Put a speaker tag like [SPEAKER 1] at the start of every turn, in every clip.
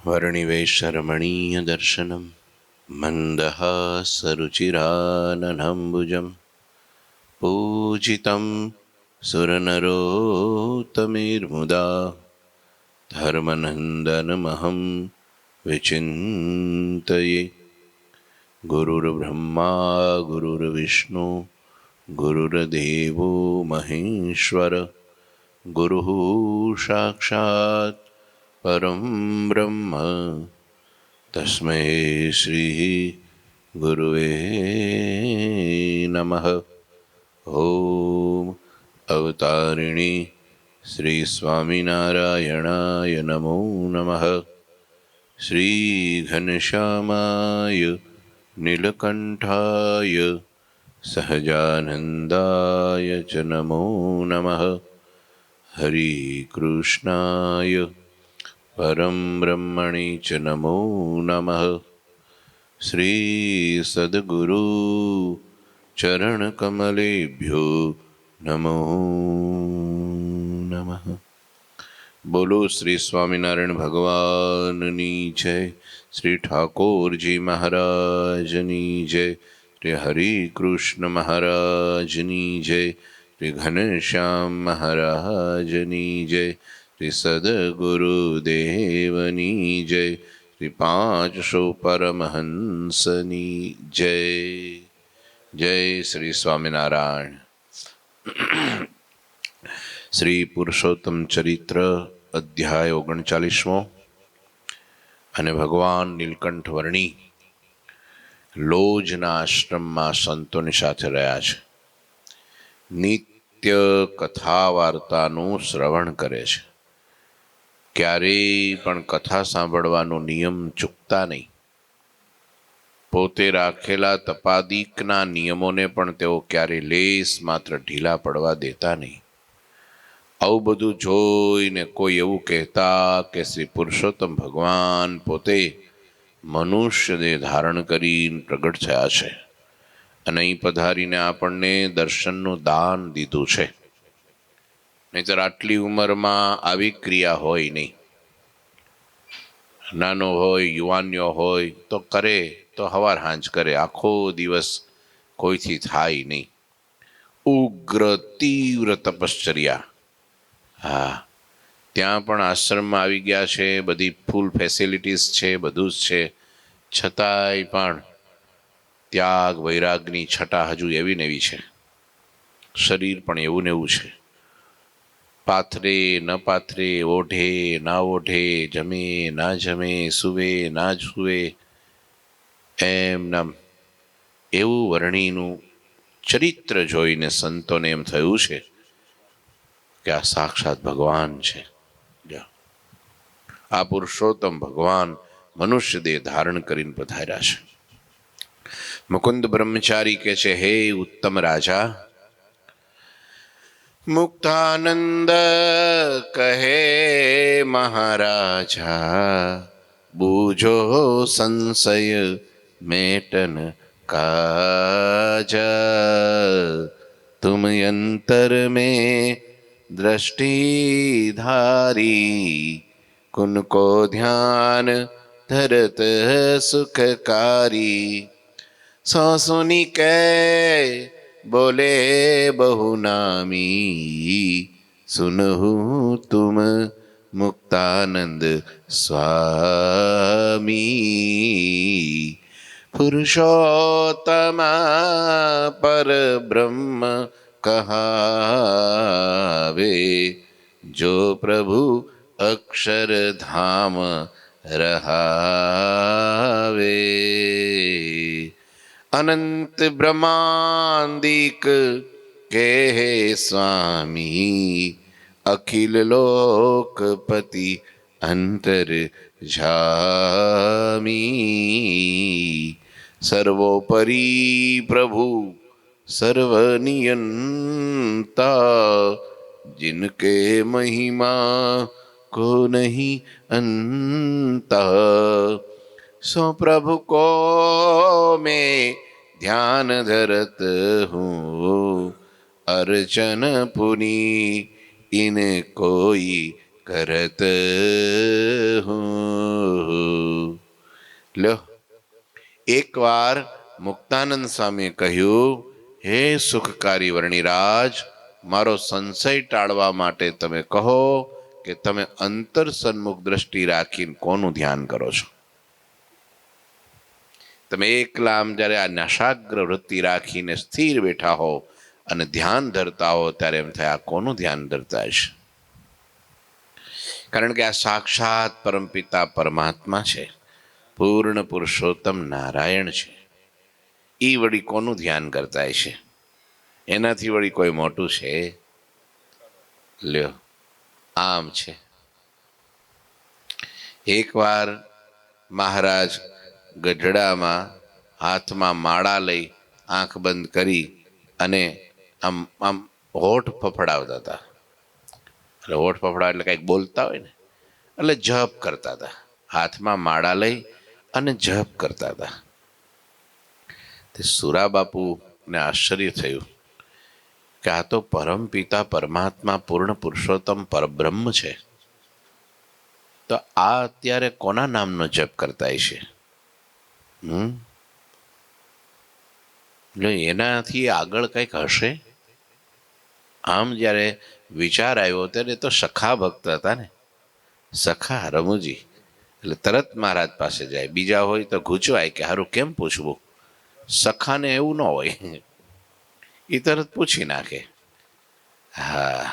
[SPEAKER 1] वर्णिवेशरमणीयदर्शनं मन्दहासरुचिराननम्बुजं पूजितं सुरनरोत्तमैर्मुदा धर्मनन्दनमहं विचिन्तये। गुरुर्ब्रह्मा गुरुर्विष्णु गुरुर्देवो महेश्वर गुरुः साक्षात् परं ब्रह्म तस्मै श्री गुरुवे नमः। ओम अवतारिणी श्री स्वामिनारायणाय नमो नमः। श्री घनश्यामाय नीलकंठाय सहजानंदाय च नमो नमः। हरि कृष्णाय परम ब्रह्मणे च नमो नमः। श्री सद्गुरु चरण कमलेभ्यो नमो नमः। बोलो श्री स्वामिनारायण भगवाननी जय। श्री ठाकुरजी महाराजनी जय। श्री हरि कृष्ण महाराजनी जय। श्री घनश्याम महाराजनी जय। श्री सद्गुरुदेवनी जय। श्री 500 परमहंसनी जय। जय श्री स्वामिनारायण। श्री पुरुषोत्तम चरित्र अध्याय 39 અને ભગવાન નીલકંઠ વર્ણી લોજના આશ્રમમાં સંતોની સાથે રહ્યા છે. નિત્ય કથા વાર્તાનું શ્રવણ કરે છે. ક્યારેય પણ કથા સાંભળવાનો નિયમ ચૂકતા નહીં. પોતે રાખેલા તપાદિકના નિયમોને પણ તેઓ ક્યારેય લેસ માત્ર ઢીલા પડવા દેતા નહીં. આવું બધું જોઈને કોઈ એવું કહેતા કે શ્રી પુરુષોત્તમ ભગવાન પોતે મનુષ્ય દેહ ધારણ કરીને પ્રગટ થયા છે અને અહીં પધારીને આપણને દર્શનનું દાન દીધું છે. નહીંતર આટલી ઉંમરમાં આવી ક્રિયા હોય નહીં. નાનો હોય યુવાનીઓ હોય તો કરે તો હવાર હાંજ કરે, આખો દિવસ કોઈથી થાય નહીં. ઉગ્ર તીવ્ર તપશ્ચર્યા. હા, ત્યાં પણ આશ્રમમાં આવી ગયા છે, બધી ફૂલ ફેસિલિટીઝ છે, બધું જ છે. છતાંય પણ ત્યાગ વૈરાગની છટા હજુ એવી ને એવી છે. શરીર પણ એવું ને એવું છે. પાથરે ન પાથરે, ઓઢે ના ઓઢે, જમે ના જમે, સૂવે ના સૂવે, એમ નામ એવું વર્ણીનું ચરિત્ર જોઈને સંતોને એમ થયું છે કે આ સાક્ષાત ભગવાન છે. આ પુરુષોત્તમ ભગવાન મનુષ્ય દેહ ધારણ કરીને પધાર્યા છે. મુકુંદ બ્રહ્મચારી કે છે, હે ઉત્તમ રાજા, મુક્તાનંદ કહે મહારાજા, બૂજો સંશય મેટન કાજા, तुम अंतर में दृष्टि धारी, कुनको ध्यान धरत सुखकारी, सो सुनी के बोले बहु नामी, सुनहु तुम मुक्तानंद स्वामी, पुरुषोत्तमा पर ब्रह्म कहावे, जो प्रभु अक्षर धाम रहावे, अनंत ब्रह्मांडिक के स्वामी, अखिल लोकपति अंतर जामी, सर्वोपरि प्रभु सर्वनियंता, जिनके महिमा को नहीं अंता, सो प्रभु को मैं ध्यान धरत हूँ, अर्चन पुनि इन कोई करत हूँ. લ્યો, એકવાર મુક્તાનંદ સ્વામીએ કહ્યું, હે સુખકારી વર્ણિરાજ, મારો સંશય ટાળવા માટે તમે કહો કે તમે અંતર સન્મુખ દ્રષ્ટિ રાખીને કોનું ધ્યાન કરો છો? તમે એકલા આમ જ્યારે આ નશાગ્ર વૃત્તિ રાખીને સ્થિર બેઠા હો અને ધ્યાન ધરતા હો ત્યારે એમ થાય આ કોનું ધ્યાન ધરતા હશે? કારણ કે આ સાક્ષાત પરમપિતા પરમાત્મા છે, પૂર્ણ પુરુષોત્તમ નારાયણ છે. એ વળી કોનું ધ્યાન કરતા હશે? એનાથી વળી કોઈ મોટું છે? લ્યો, આમ છે. એકવાર મહારાજ ગઢડામાં હાથમાં માળા લઈ આંખ બંધ કરી અને આમ આમ હોઠ ફફડાવતા હતા. એટલે હોઠ ફફડાવ એટલે કંઈક બોલતા હોય ને, એટલે જપ કરતા હતા. હાથમાં માળા લઈ અને જપ કરતા હતા. તે સુરા બાપુને આશ્ચર્ય થયું કે આ તો પરમપિતા પરમાત્મા પૂર્ણ પુરુષોત્તમ પરબ્રહ્મ છે, તો આ અત્યારે કોના નામનો જપ કરતા હશે? એટલે એનાથી આગળ કંઈક હશે. આમ જ્યારે વિચાર આવ્યો ત્યારે તો સખા ભક્ત હતા ને, સખા રમુજી, એટલે તરત મહારાજ પાસે જાય. બીજા હોય તો ગૂંચવાય કે હારું કેમ પૂછવું, સખાને એવું ન હોય, એ તરત પૂછી નાખે. હા,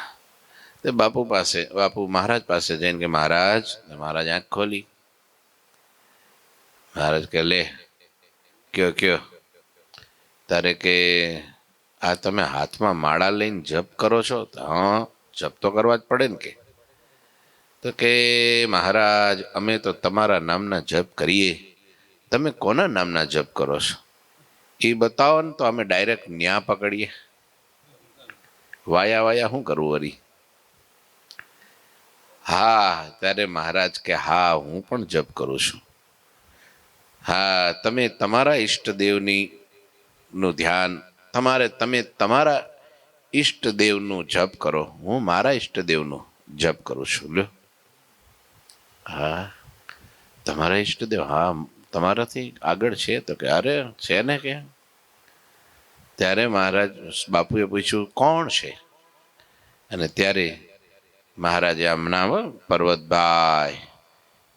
[SPEAKER 1] તે બાપુ મહારાજ પાસે જઈને કે મહારાજ આંખ ખોલી. મહારાજ કે લે, કયો તારે કે આ તમે હાથમાં માળા લઈને જપ કરો છો? હા, જપ તો કરવા જ પડે ને. તો કે મહારાજ અમે તો તમારા નામના જપ કરીએ, તમે કોના નામના જપ કરો છો એ બતાવો ને તો અમે ડાયરેક્ટ ન્યા પકડીએ. વાયા શું કરવું વળી? હા, ત્યારે મહારાજ કે હા હું પણ જપ કરું છું. હા, તમે તમારા ઈષ્ટદેવની નું ધ્યાન તમે તમારા ઈષ્ટદેવનું જપ કરો, હું મારા ઈષ્ટદેવનું જપ કરું છું. લ્યો, હા તમારા ઈષ્ટદેવ? હા, તમારાથી આગળ છે? તો કે અરે છે ને. કે ત્યારે મહારાજ બાપુએ પૂછ્યું કોણ છે? અને ત્યારે મહારાજે આમ નામ, પર્વતભાઈ,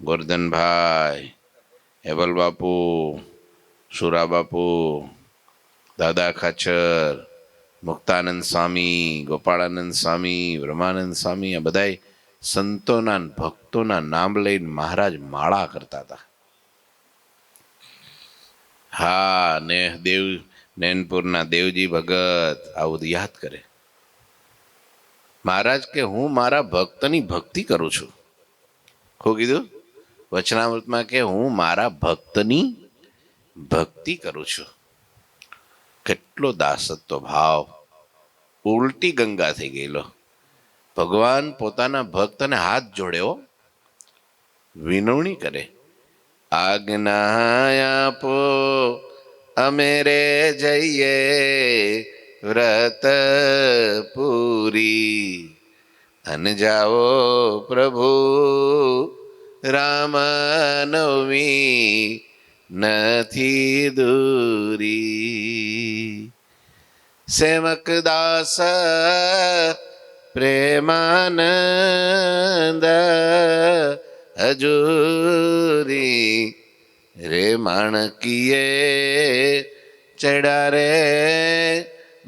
[SPEAKER 1] ગોરધનભાઈ, હેબલ બાપુ, સુરા બાપુ, દાદા ખાચર, મુક્તાનંદ સ્વામી, ગોપાળાનંદ સ્વામી, બ્રહ્માનંદ સ્વામી, આ બધા સંતોના ભક્તોના નામ લઈને મહારાજ માળા કરતા હતા. હા, ને નૈનપુરના દેવજી ભગત આવું યાદ કરે. મહારાજ કે હું મારા ભક્તની ભક્તિ કરું છું. શું કીધું? વચનામૃતમાં કે હું મારા ભક્તની ભક્તિ કરું છું. કેટલો દાસત્વ ભાવ, ઉલટી ગંગા થઈ ગયેલો. ભગવાન પોતાના ભક્તને હાથ જોડ્યો, વિનવણી કરે, આજ્ઞા આપો અમે રે જઈએ વ્રત પૂરી, અન જાઓ પ્રભુ રામ નવમી નથી દૂરી. સેવક દાસ પ્રેમાનંદ હજૂરી, રે માણકીએ ચડા રે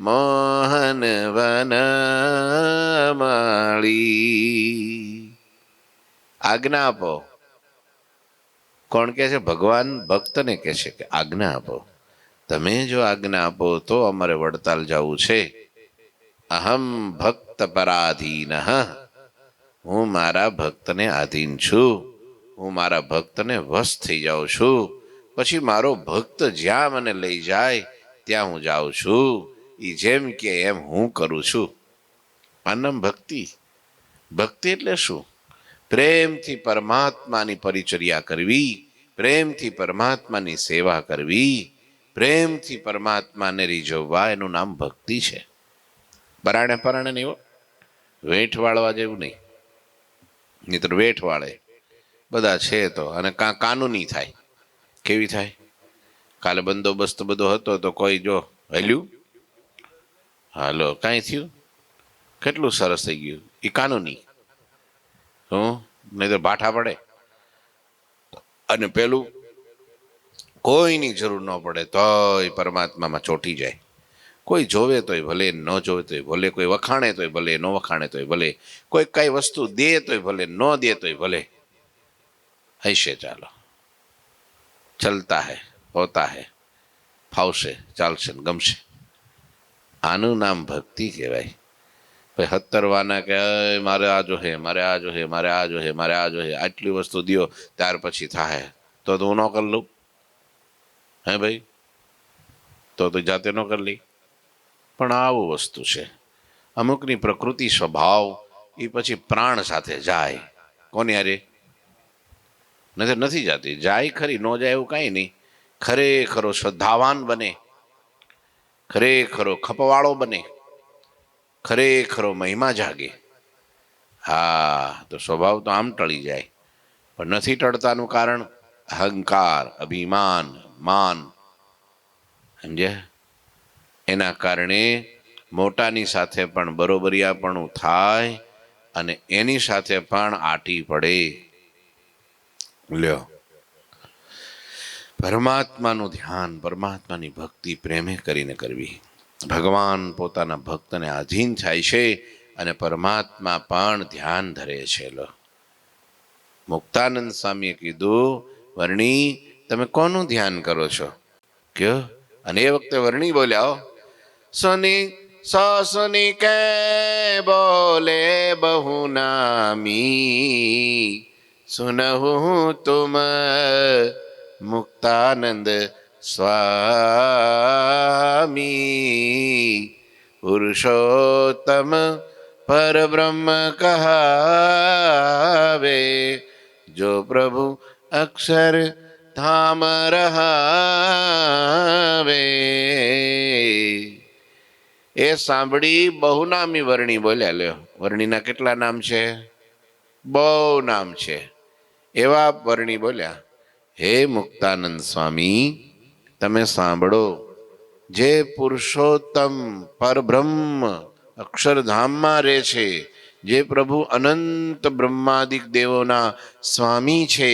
[SPEAKER 1] મોહન વન માળી. આજ્ઞા આપો. કોણ કે છે? ભગવાન ભક્તને કહે છે કે આજ્ઞા આપો. તમે જો આજ્ઞા આપો તો અમારે વડતાલ જવું છે. અહમ ભક્ત પરાધીન, હું મારા ભક્તને આધીન છું, હું મારા ભક્તને વશ થઈ જાઉં છું. પછી મારો ભક્ત જ્યાં મને લઈ જાય ત્યાં હું જાઉં છું. એ જેમ કે એમ હું કરું છું. આનમ ભક્તિ. ભક્તિ એટલે શું? પ્રેમથી પરમાત્માની પરિચર્યા કરવી, પ્રેમથી પરમાત્માની સેવા કરવી, પ્રેમથી પરમાત્માને રીઝવવા, એનું નામ ભક્તિ છે. બરાણે પરાણે નહીં હો, વેઠ વાળવા જેવું નહીં. નહીં તો વેઠ વાળે બધા છે તો, અને કાનૂની થાય. કેવી થાય? કાલે બંદોબસ્ત બધો હતો તો કોઈ જો હલ્યું, હાલો કાંઈ થયું, કેટલું સરસ થઈ ગયું. એ કાનૂની હું નહીં તો ભાઠા પડે. અને પેલું કોઈની જરૂર ન પડે તોય પરમાત્મામાં ચોંટી જાય. કોઈ જોવે તોય ભલે, ન જોવે તોય ભલે, કોઈ વખાણે તોય ભલે, ન વખાણે તોય ભલે, કોઈ કઈ વસ્તુ દે તોય ભલે, ન દે તોય ભલે, હૈશે ચાલો, ચલતા હૈ, હોતા હૈ, ફાવશે, ચાલશે ને ગમશે. આનું નામ ભક્તિ કહેવાય. ભાઈ હતરવાના કે મારે આ જો હે, મારે આ જો હે, મારે આ જો હે, મારે આ જો હે, આટલી વસ્તુ દો ત્યાર પછી થાય તો હું ન કરી લઉં? હે ભાઈ, તો જાતે ન કરી લઈ. પણ આવું વસ્તુ છે, અમુકની પ્રકૃતિ સ્વભાવ એ પછી પ્રાણ સાથે જાય. કોની હારે? નથી જાતી. જાય ખરી, ન જાય એવું કાંઈ નહીં. ખરેખરો શ્રદ્ધાવાન બને, ખરેખરો ખપવાળો બને, ખરેખરો મહિમા જાગે, હા તો સ્વભાવ તો આમ ટળી જાય. પણ નથી ટળતાનું કારણ અહંકાર, અભિમાન, માન. સમજ્યા? એના કારણે મોટાની સાથે પણ બરોબરિયાપણું થાય અને એની સાથે પણ આટી પડે. લ્યો, પરમાત્માનું ધ્યાન, પરમાત્માની ભક્તિ પ્રેમે કરીને કરવી. ભગવાન પોતાના ભક્તને આધીન થાય છે અને પરમાત્મા પણ ધ્યાન ધરે છે. લો, મુક્તાનંદ સ્વામીએ કીધું, વર્ણી તમે કોનું ધ્યાન કરો છો કયો? અને એ વખતે વર્ણી બોલ્યા, સુની સુની કે બોલે બહુ નામી, સુનહું તુમ મુક્તાનંદ સ્વામી, પુરુષોત્તમ પરબ્રહ્મ કહાવે, જો પ્રભુ અક્ષર ધામ રહાવે. એ સાંભળી બહુનામી વર્ણી બોલ્યા. લ્યો, વર્ણીના કેટલા નામ છે? બહુ નામ છે. એવા વર્ણી બોલ્યા, હે મુક્તાનંદ સ્વામી, તમે સાંભળો, જે પુરુષોત્તમ પરબ્રહ્મ અક્ષરધામમાં રહે છે, જે પ્રભુ અનંત બ્રહ્માદિક દેવોના સ્વામી છે,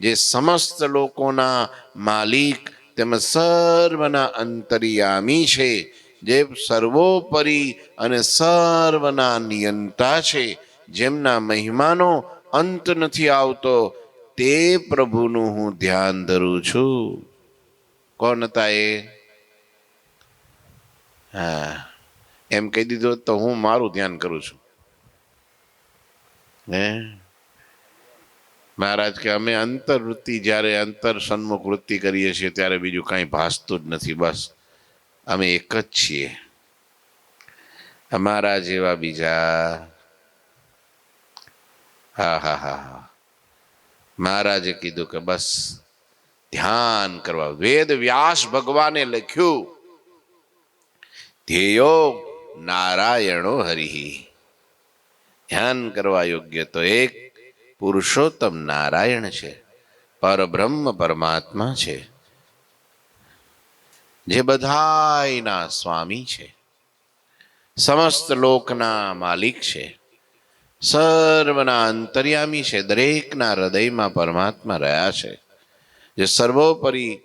[SPEAKER 1] જે સમસ્ત લોકોના માલિક તેમજ સર્વના અંતર્યામી છે, જે સર્વોપરી અને સર્વના નિયંતા છે, જેમના મહિમાનો અંત નથી આવતો, તે પ્રભુનું હું ધ્યાન ધરું છું. કોણ હતા એ? હા, એમ કહી દીધું તો હું મારું ધ્યાન કરું છું. હે મહારાજ કે અમે અંતરવૃત્તિ, જ્યારે અંતર સન્મુખ વૃત્તિ કરીએ છીએ ત્યારે બીજું કાંઈ ભાસતું જ નથી. બસ અમે એક જ છીએ. અમારા જેવા બીજા, હા હા હા. મહારાજે કીધું કે બસ ધ્યાન કરવા. વેદ વ્યાસ ભગવાને લખ્યું, ધ્યેયો નારાયણો હરિ. ધ્યાન કરવા યોગ્ય તો એક પુરુષોત્તમ નારાયણ છે, પરબ્રહ્મ પરમાત્મા છે, જે બધાયના સ્વામી છે, સમસ્ત લોકના માલિક છે, સર્વના અંતર્યામી છે, દરેકના હૃદયમાં પરમાત્મા રહ્યા છે, જે સર્વોપરી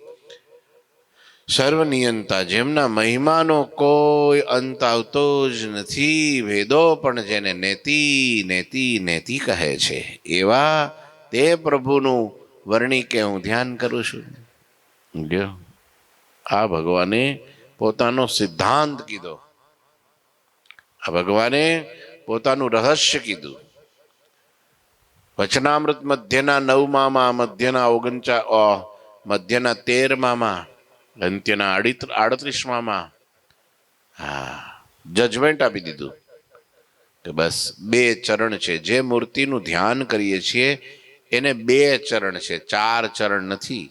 [SPEAKER 1] સર્વનિયંતા, જેમના મહિમાનો કોઈ અંત આવતો જ નથી, વેદો પણ જેને નેતિ નેતિ નેતિ કહે છે, એવા તે પ્રભુનું વર્ણી કે હું ધ્યાન કરું છું. આ ભગવાને પોતાનો સિદ્ધાંત કીધો, આ ભગવાને પોતાનું રહસ્ય કીધું. વચનામૃત મધ્યના 9માં, મધ્યના 13માં, અંત્યના 38માં, હા, જજમેન્ટ આપી દીધું કે બસ 2 ચરણ છે. જે મૂર્તિનું ધ્યાન કરીએ છીએ એને 2 ચરણ છે, 4 ચરણ નથી.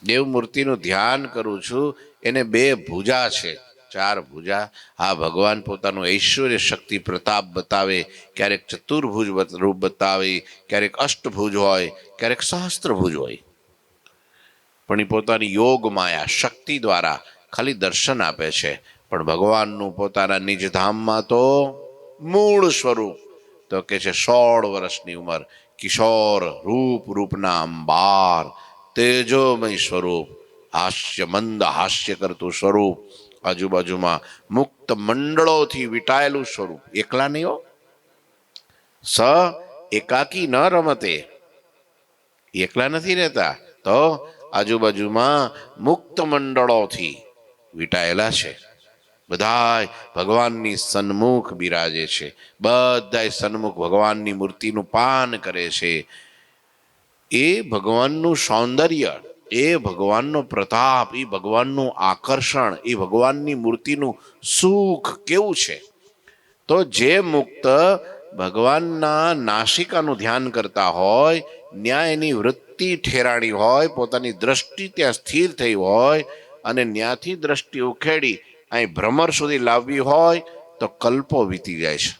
[SPEAKER 1] દેવ મૂર્તિનું ધ્યાન કરું છું એને 2 ભુજા છે, ચાર ભુજા. આ ભગવાન પોતાનું ઐશ્વર્ય શક્તિ પ્રતાપ બતાવે, ક્યારેક ચતુર્ભુજ રૂપ બતાવે, ક્યારેક અષ્ટભુજ હોય, ક્યારેક સહસ્ત્રભુજ હોય. પણ એ પોતાની યોગ માયા શક્તિ દ્વારા ખાલી દર્શન આપે છે. પણ ભગવાનનું પોતાના નિજધામમાં તો મૂળ સ્વરૂપ તો કે છે 16 વર્ષની ઉંમર, કિશોર રૂપના અંબાર, તેજોમય સ્વરૂપ, હાસ્ય મંદ હાસ્ય કરતું સ્વરૂપ, આજુબાજુમાં મુક્ત મંડળોથી વીટાયેલું સ્વરૂપ. એકલા નહીં હો, સ એકાકી ન રમતે, એકલા નથી રહેતા, તો આજુબાજુમાં મુક્ત મંડળોથી વીટાયેલા છે. બધાય ભગવાનની સન્મુખ બિરાજે છે, બધાય સન્મુખ ભગવાનની મૂર્તિનું પાન કરે છે. એ ભગવાનનું સૌંદર્ય, એ ભગવાનનો પ્રતાપ, એ ભગવાનનું આકર્ષણ, એ ભગવાનની મૂર્તિનું સુખ કેવું છે. તો જે મુક્ત ભગવાનના નાસિકાનું ધ્યાન કરતા હોય, ન્યાયની વૃત્તિ ઠેરાણી હોય, પોતાની દ્રષ્ટિ ત્યાં સ્થિર થઈ હોય અને ન્યાથી દ્રષ્ટિ ઉખેડી અહીં ભ્રમર સુધી લાવવી હોય તો કલ્પો વીતી જાય છે.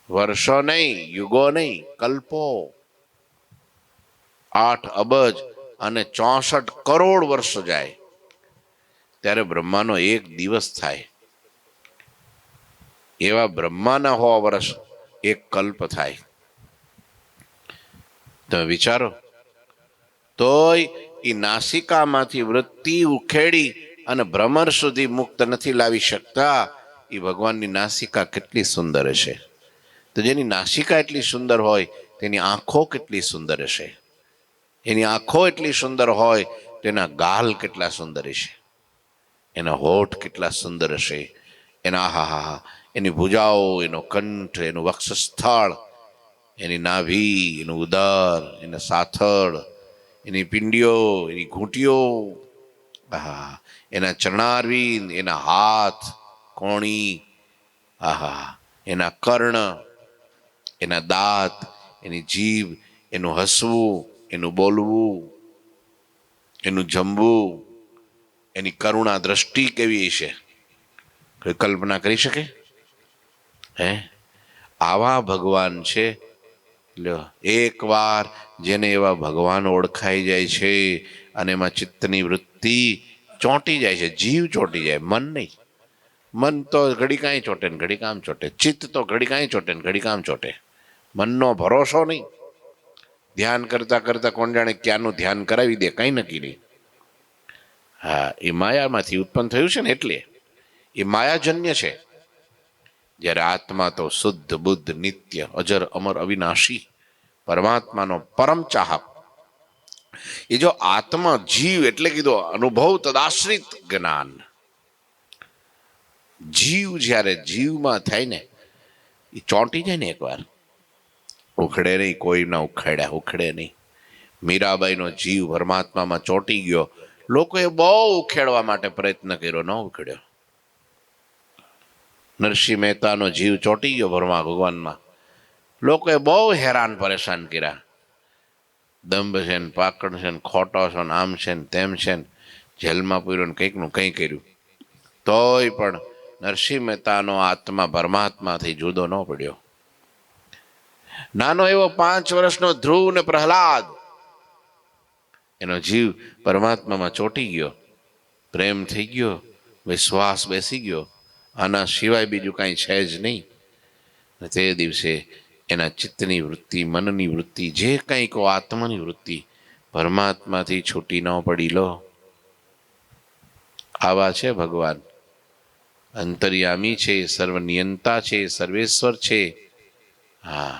[SPEAKER 1] વર્ષો નહીં, યુગો નહીં, કલ્પો. 8 અબજ અને 64 કરોડ વર્ષો જાય ત્યારે બ્રહ્માનો એક દિવસ થાય. એવા બ્રહ્માના 100 વર્ષ એક કલ્પ થાય. તમે વિચારો, તોય એ નાસિકામાંથી વૃત્તિ ઉખેડી અને ભ્રમર સુધી મુક્ત નથી લાવી શકતા. એ ભગવાનની નાસિકા કેટલી સુંદર હશે. તો જેની નાસિકા એટલી સુંદર હોય તેની આંખો કેટલી સુંદર હશે. એની આંખો એટલી સુંદર હોય તેના ગાલ કેટલા સુંદર હશે, એના હોઠ કેટલા સુંદર હશે, એના આહા, એની ભુજાઓ, એનો કંઠ, એનું વક્ષસ્થળ, એની નાભી, એનું ઉદર, એના સાથળ, એની પિંડીઓ, એની ઘૂંટીઓ, આહા, એના ચરણારવિંદ, એના હાથ, કોણી, આહા, એના કર્ણ, એના દાંત, એની જીભ, એનું હસવું, એનું બોલવું, એનું જમવું, એની કરુણા દ્રષ્ટિ કેવી છે, કોઈ કલ્પના કરી શકે? હે, આવા ભગવાન છે. એકવાર જેને એવા ભગવાન ઓળખાઈ જાય છે અને એમાં ચિત્તની વૃત્તિ ચોંટી જાય છે, જીવ ચોંટી જાય, મન નહીં. મન તો ઘડી કાંઈ ચોટે ને ઘડી કામ ચોટે, ચિત્ત તો ઘડી કાંઈ ચોટે ને ઘડી કામ ચોટે. મનનો ભરોસો નહીં. ધ્યાન કરતા કરતા કોણ જાણે ક્યાંનું ધ્યાન કરાવી દે, કંઈ નક્કી નહીં. હા, એ માયામાંથી ઉત્પન્ન થયું છે ને, એટલે એ માયાજન્ય છે. જ્યારે આત્મા તો શુદ્ધ બુદ્ધ નિત્ય અજર અમર અવિનાશી પરમાત્માનો પરમ ચાહક. એ જો આત્મા જીવ એટલે કીધો અનુભવ તદાશ્રિત જ્ઞાન. જીવ જ્યારે જીવમાં થાય ને એ ચોંટી જાય ને એકવાર, ઉખડે નહીં, કોઈના ઉખેડ્યા ઉખડે નહીં. મીરાબાઈનો જીવ પરમાત્મામાં ચોંટી ગયો. લોકોએ બહુ ઉખેડવા માટે પ્રયત્ન કર્યો, ન ઉખેડ્યો. નરસિંહ મહેતાનો જીવ ચોંટી ગયો ભગવાનમાં. લોકોએ બહુ હેરાન પરેશાન કર્યા. દંભ છે ને, પાકડ છે ને, ખોટો છે ને, આમ છે ને, તેમ છે ને, જેલમાં પૂર્યો ને કંઈકનું કંઈ કર્યું. તોય પણ નરસિંહ મહેતાનો આત્મા પરમાત્માથી જુદો ન પડ્યો. નાનો એવો 5 વર્ષનો ધ્રુવ ને પ્રહલાદ, એનો જીવ પરમાત્મામાં ચોંટી ગયો, પ્રેમ થઈ ગયો, વિશ્વાસ બેસી ગયો, આના સિવાય બીજું કાંઈ છે જ નહીં. તે દિવસે એના ચિત્તની વૃત્તિ, મનની વૃત્તિ, જે કંઈ કહો આત્માની વૃત્તિ પરમાત્માથી છૂટી ન પડી. લો, આવા છે ભગવાન. અંતર્યામી છે, સર્વનિયંતા છે, સર્વેશ્વર છે. હા,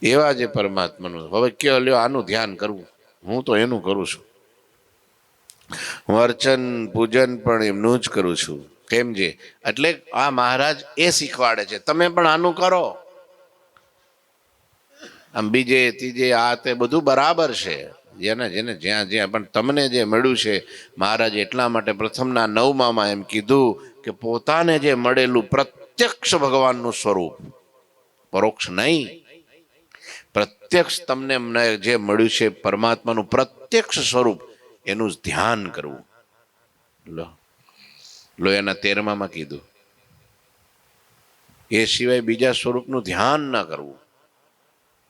[SPEAKER 1] એવા જે પરમાત્માનું હવે કયો લ્યો આનું ધ્યાન કરવું. હું તો એનું કરું છું. હું અર્ચન પૂજન પણ એમનું જ કરું છું. કેમ છે? એટલે આ મહારાજ એ શીખવાડે છે, તમે પણ આનું કરો. આમ બીજે ત્રીજે આ તે બધું બરાબર છે, જેને જેને જ્યાં જ્યાં, પણ તમને જે મળ્યું છે મહારાજ એટલા માટે પ્રથમના 9માં એમ કીધું કે પોતાને જે મળેલું પ્રત્યક્ષ ભગવાનનું સ્વરૂપ, પરોક્ષ નહીં, પ્રત્યક્ષ તમને જે મળ્યું છે પરમાત્માનું પ્રત્યક્ષ સ્વરૂપ, એનું જ ધ્યાન કરવું. લો એના 13માં કીધું, એ સિવાય બીજા સ્વરૂપનું ધ્યાન ના કરવું,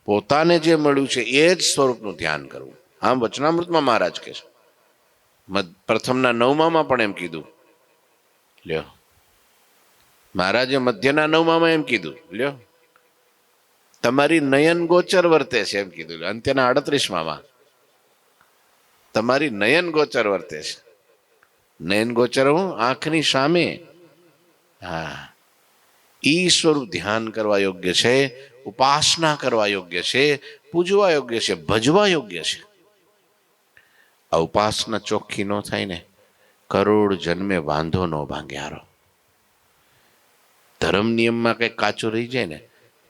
[SPEAKER 1] પોતાને જે મળ્યું છે એ જ સ્વરૂપનું ધ્યાન કરવું. આમ વચનામૃતમાં મહારાજ કહે છે. પ્રથમના 9માં પણ એમ કીધું. લ્યો, મહારાજે મધ્યના 9માં એમ કીધું. લ્યો, તમારી નયન ગોચર વર્તે છે એમ કીધું. અંત્યના 38માં તમારી નયન ગોચર વર્તે છે. નયન ગોચર હું આંખની સામે. હા, ઈ સ્વરૂપ ધ્યાન કરવા યોગ્ય છે, ઉપાસના કરવા યોગ્ય છે, પૂજવા યોગ્ય છે, ભજવા યોગ્ય છે. આ ઉપાસના ચોખ્ખી ન થાય ને, કરોડ જન્મે વાંધો ન ભાંગ્યારો. ધર્મ નિયમમાં કંઈક કાચું રહી જાય ને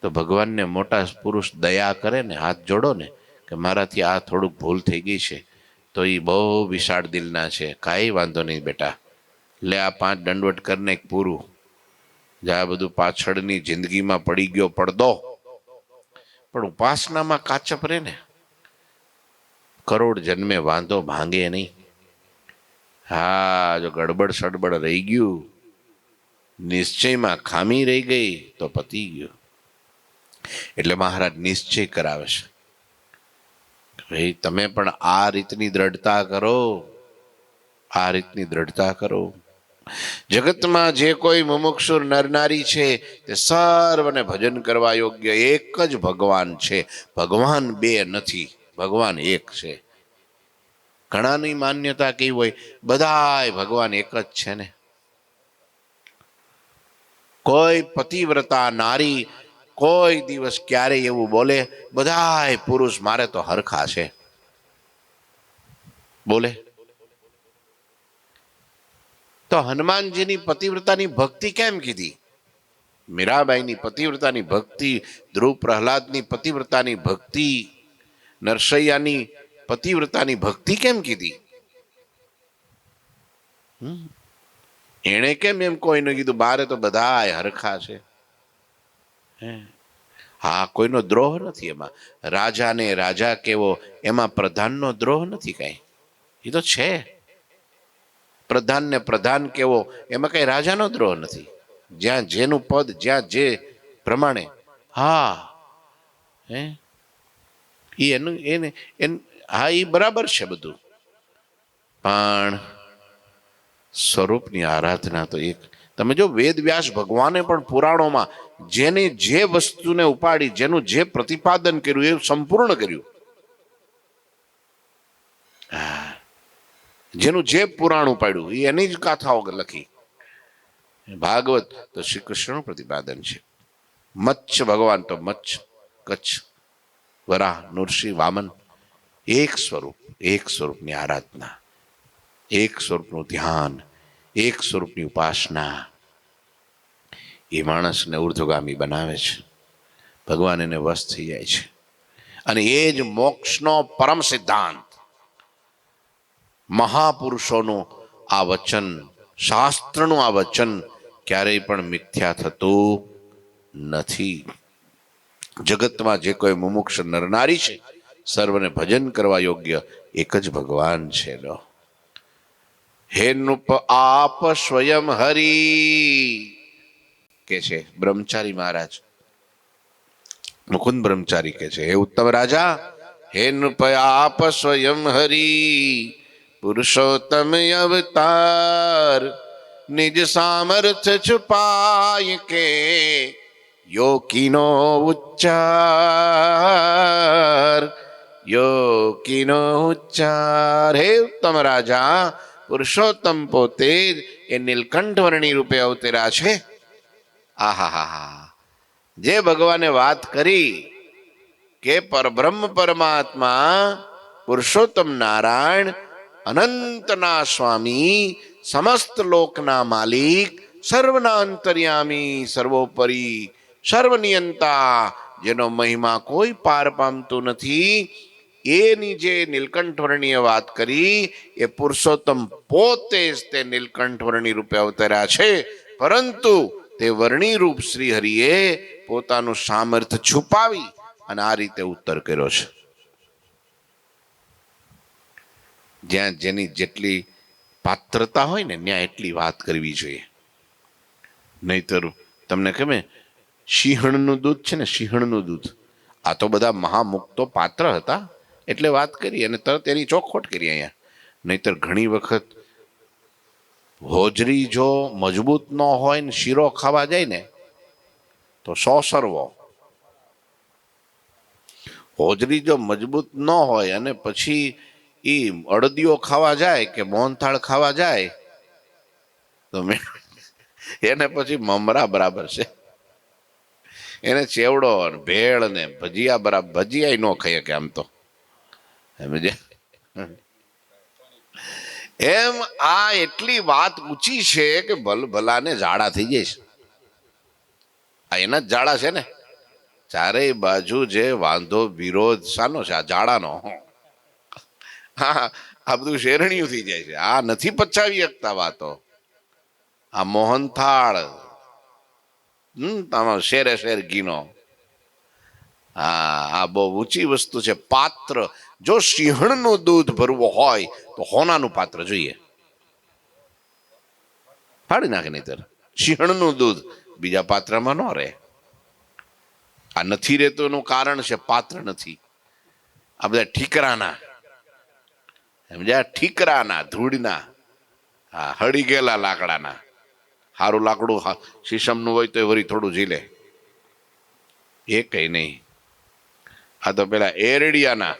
[SPEAKER 1] તો ભગવાનને મોટા પુરુષ દયા કરે ને, હાથ જોડો ને કે મારાથી આ થોડુંક ભૂલ થઈ ગઈ છે, તો એ બહુ વિશાળ દિલના છે, કાંઈ વાંધો નહીં બેટા, લે આ 5 દંડવટ કરીને એક પૂરું. જ્યાં બધું પાછળની જિંદગીમાં પડી ગયો પડદો, પણ ઉપાસનામાં કાચપ રહે ને, કરોડ જન્મે વાંધો ભાંગે નહીં. હા, જો ગડબડ સડબડ રહી ગયું, નિશ્ચયમાં ખામી રહી ગઈ તો પતી ગયું. એટલે મહારાજ નિશ્ચય કરાવે છે, ભાઈ તમે પણ આ રીતની દ્રઢતા કરો, આ રીતની દ્રઢતા કરો. જગતમાં જે કોઈ મુમુક્ષુ નરનારી છે તે સર્વને ભજન કરવા યોગ્ય એક જ ભગવાન છે. ભગવાન 2 નથી, ભગવાન એક છે. ઘણાની માન્યતા કેવી હોય, બધાય ભગવાન એક જ છે ને. કોઈ પતિવ્રતા નારી કોઈ દિવસ ક્યારેય એવું બોલે બધાય પુરુષ મારે તો હરખા છે? બોલે? તો હનુમાનજીની પતિવ્રતાની ભક્તિ કેમ કીધી? મીરાબાઈની પતિવ્રતાની ભક્તિ, ધ્રુવ પ્રહલાદની પતિવ્રતાની ભક્તિ, નરસૈયાની પતિવ્રતાની ભક્તિ કેમ કીધી? એણે કેમ એમ કોઈને કીધું બારે તો બધાય હરખા છે? હા, કોઈનો દ્રોહ નથી એમાં. રાજાને રાજા કેવો એમાં પ્રધાનનો દ્રોહ નથી કઈ, એ તો છે. પ્રધાનને પ્રધાન કેવો એમાં કઈ રાજાનો દ્રોહ નથી. જ્યાં જેનું પદ, જ્યાં જે પ્રમાણે. હા, હે એનું એને હા, એ બરાબર છે બધું, પણ સ્વરૂપની આરાધના તો એક. તમે જો વેદ વ્યાસ ભગવાને પણ પુરાણોમાં જેને જે વસ્તુને ઉપાડી, જેનું જે પ્રતિપાદન કર્યું એ સંપૂર્ણ કર્યું. જેનું જે પુરાણ ઉપાડ્યું એ એની જ ગાથાઓ લખી. ભાગવત તો શ્રી કૃષ્ણનું પ્રતિપાદન છે. મચ્છ ભગવાન તો મચ્છ, કચ્છ, વરાહ, નૃસિંહ, વામન, એક સ્વરૂપ, એક સ્વરૂપની આરાધના, એક સ્વરૂપનું ધ્યાન, એક સ્વરૂપની ઉપાસના, એ માણસને ઉર્ધ્વગામી બનાવે છે. ભગવાન એને વશ થઈ જાય છે. અને એ જ મોક્ષનો પરમ સિદ્ધાંત. મહાપુરુષોનું આ વચન, શાસ્ત્રનું આ વચન ક્યારેય પણ મિથ્યા થતું નથી. જગતમાં જે કોઈ મુમુક્ષ નરનારી છે સર્વને ભજન કરવા યોગ્ય એક જ ભગવાન છે. હે નૃપ આપ સ્વયં હરી કે છે બ્રહ્મચારી મહારાજ, મુકુંદ બ્રહ્મચારી કે છે, હે ઉત્તમ રાજા, હે નૃપ આપ સ્વયં હરી પુરુષોત્તમ અવતાર, નિજ સામર્થ છુપાય કે યોગીનો ઉચ્ચાર, યોગીનો ઉચ્ચાર. હે ઉત્તમ રાજા, પુરુષોત્તમ પોતે એ નીલકંઠ વર્ણી રૂપે અવતર્યા છે. આહાહા, જે ભગવાને વાત કરી કે પરબ્રહ્મ પરમાત્મા પુરુષોત્તમ નારાયણ અનંતના સ્વામી, સમસ્ત લોકના માલિક, સર્વના અંતર્યામી, સર્વોપરી, સર્વનિયંતા, જેનો મહિમા કોઈ પાર પામતું નથી, એની જે નીલકંઠ વર્ણીય વાત કરી એ પુરુષોત્તમ પોતે જ તે નીલકંઠ વર્ણી રૂપે અવતર્યા છે. પરંતુ તે વર્ણી રૂપ શ્રી હરિએ પોતાનું સામર્થ્ય છુપાવી અને આ રીતે ઉત્તર કર્યો છે. જ્યાં જેની જેટલી પાત્રતા હોય ને ત્યાં એટલી વાત કરવી જોઈએ. નહીતર તમને ખબર સિંહણનું દૂધ છે ને, સિંહણનું દૂધ, આ તો બધા મહામુક્તો પાત્ર હતા એટલે વાત કરી અને તરત એની ચોખવટ કરી અહીંયા. નહીતર ઘણી વખત હોજરી જો મજબૂત ન હોય ને શીરો ખાવા જાય ને તો સોસરવો. હોજરી જો મજબૂત ન હોય અને પછી એ અડદીઓ ખાવા જાય કે મોહનથાળ ખાવા જાય તો એને પછી મમરા બરાબર છે. એને ચેવડો ને ભેળ ને ભજીયા બરાબર, ભજીયા ન ખાઈ કે આમ તો એમ. આ એટલી વાત ઊંચી છે કે ભલાને ઝાડા થઈ જાય છે. આ એના જ ઝાડા છે ને. ચારેય બાજુ જે વાંધો વિરોધ શાનો છે? આ ઝાડાનો. હા, આ બધું શેરણિયું થઈ જાય છે. આ નથી પચાવી શકતા વાતો. આ મોહનથાળ તમારો શેરે શેર ઘીનો. હા, આ બહુ ઊંચી વસ્તુ છે. પાત્ર જો સિંહણનું દૂધ ભરવું હોય તો હોનાનું પાત્ર જોઈએ. ફાડી નાખે નહીતર સિંહણનું દૂધ બીજા પાત્રમાં ન રહે. આ નથી રહેતું એનું કારણ છે પાત્ર નથી. આ બધા ઠીકરાના, સમજ્યા? ઠીકરાના, ધૂળના, હા, હળી ગયેલા લાકડાના. સારું લાકડું શીશમનું હોય તો વળી થોડું ઝીલે, એ કઈ નહીં. આ તો પેલા એરડિયાના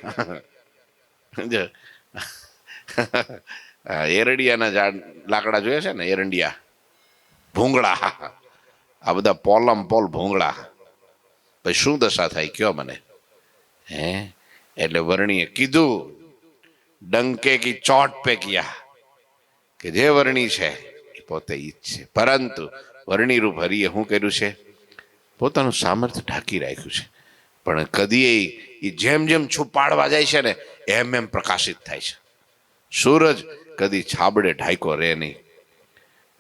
[SPEAKER 1] એરડિયાના ઝાડ લાકડા જોયા છે ને, એરંડિયા, ભૂંગળા, આ બધા પોલમ પોલ ભૂંગળા. પછી શું દશા થાય કયો મને? હે એટલે વર્ણીએ કીધું, ડંકે કી ચોટ પે કિયા, કે જે વર્ણી છે એ પોતે ઈ જ છે. પરંતુ વર્ણી રૂપ હરિએ શું કર્યું છે? પોતાનું સામર્થ્ય ઢાંકી રાખ્યું છે. પણ કદી એ જેમ જેમ છુપાડવા જાય છે ને એમ એમ પ્રકાશિત થાય છે. સૂરજ કદી છાબડે ઢાંકો રહે નહીં.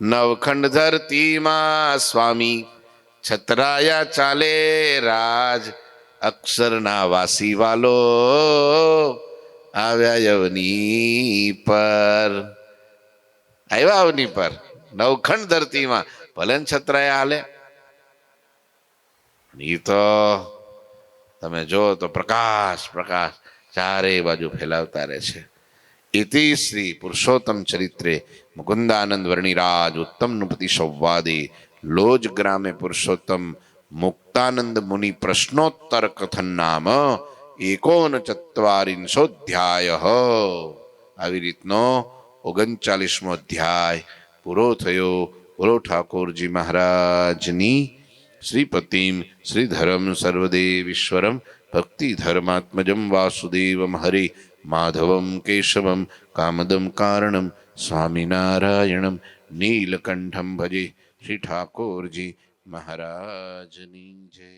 [SPEAKER 1] નવખંડ ધરતીમાં સ્વામી છતરાયા ચાલે રાજ, અક્ષરના વાસી વાલો આવ્યા યવની પર. આવ્યા અવની પર, નવખંડ ધરતીમાં ભલે છતરાયા હાલે. એ તો તમે જો તો પ્રકાશ પ્રકાશ ચારે બાજુ ફેલાવતા રહે છે. ઇતિ શ્રી પુરુષોત્તમ ચરિત્રે મુકુંદાનંદ વર્ણિરાજ ઉત્તમ નૃપતિ સંવાદે લોજ ગ્રામે પુરુષોત્તમ મુક્તાનંદ મુનિ પ્રશ્નોત્તર કથન નામ 39 આવી રીતનો 39મો અધ્યાય પૂરો થયો. બોલો ઠાકોરજી મહારાજની. શ્રીપતિમ શ્રીધરમ સર્વદેવીશ્વરમ ભક્તિ ધર્માત્મજમ વાસુદેવમ હરે માધવમ કેશવમ કામદમ કારણમ સ્વામિનારાયણમ નીલકંઠમ ભજે. શ્રી ઠાકોરજી મહારાજની જય.